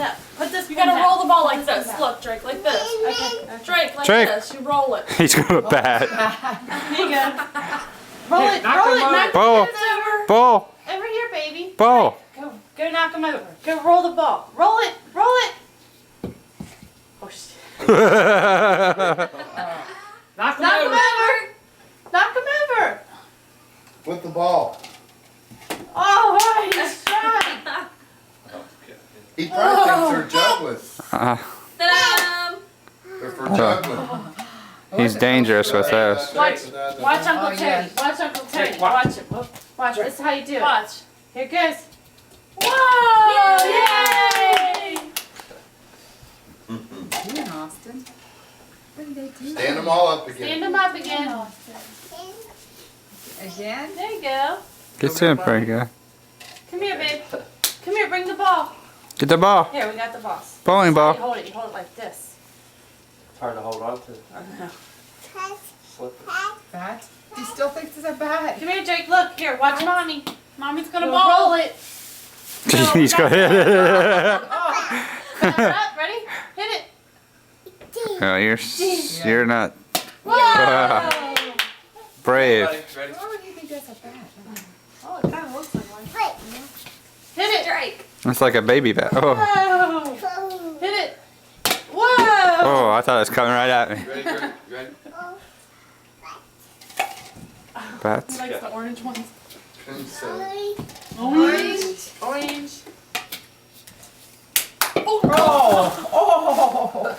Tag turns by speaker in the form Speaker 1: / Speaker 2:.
Speaker 1: up. Put this.
Speaker 2: You gotta roll the ball like this. Look, Drake, like this.
Speaker 1: Okay.
Speaker 2: Drake, like
Speaker 3: Drake.
Speaker 2: this. You roll it.
Speaker 3: He's gonna bat.
Speaker 1: Here you go. Roll it. Roll it. Knock
Speaker 3: Ball.
Speaker 1: it over.
Speaker 3: Ball.
Speaker 1: Over here, baby.
Speaker 3: Ball.
Speaker 1: Go knock him over. Go roll the ball. Roll it. Roll it. Oh, shit.
Speaker 4: Knock him
Speaker 1: Knock him
Speaker 4: over.
Speaker 1: over. Knock him over.
Speaker 5: With the ball.
Speaker 1: All right. He's shot.
Speaker 5: He probably thinks they're juggling.
Speaker 2: Ta-da!
Speaker 5: They're for juggling.
Speaker 3: He's dangerous with this.
Speaker 1: Watch Uncle
Speaker 4: Oh, yeah.
Speaker 1: Tony. Watch Uncle Tony.
Speaker 4: Watch.
Speaker 1: Watch him. Watch. This is how you do it.
Speaker 2: Watch.
Speaker 1: Here it goes. Whoa! Yay!
Speaker 4: You and Austin. What did they do?
Speaker 5: Stand them all up
Speaker 1: Stand
Speaker 5: again.
Speaker 1: him up again.
Speaker 4: Again?
Speaker 1: There you go.
Speaker 3: Gets in pretty good.
Speaker 1: Come here, babe. Come here. Bring the ball.
Speaker 3: Get the ball.
Speaker 1: Here, we got the ball.
Speaker 3: Bowling
Speaker 1: You
Speaker 3: ball.
Speaker 1: hold it. You hold it like this.
Speaker 6: It's hard to hold on to. Slip it.
Speaker 4: Bat? He still thinks it's a bat.
Speaker 1: Come here, Jake. Look. Here, watch mommy. Mommy's gonna
Speaker 2: We'll
Speaker 1: roll it.
Speaker 3: He's gonna hit it.
Speaker 1: Stand up. Ready? Hit it.
Speaker 3: Oh, you're not
Speaker 1: Whoa!
Speaker 3: brave.
Speaker 6: Ready? Ready?
Speaker 4: Why would he think that's a bat?
Speaker 1: Oh, it kind of looks like one. Hit it.
Speaker 2: Drake.
Speaker 3: It's like a baby bat. Oh.
Speaker 1: Whoa! Hit it. Whoa!
Speaker 3: Oh, I thought it was coming right at me.
Speaker 6: Ready? Ready? Ready?
Speaker 3: Bats.
Speaker 2: He likes the orange ones.
Speaker 1: Orange. Orange.
Speaker 4: Oh! Oh!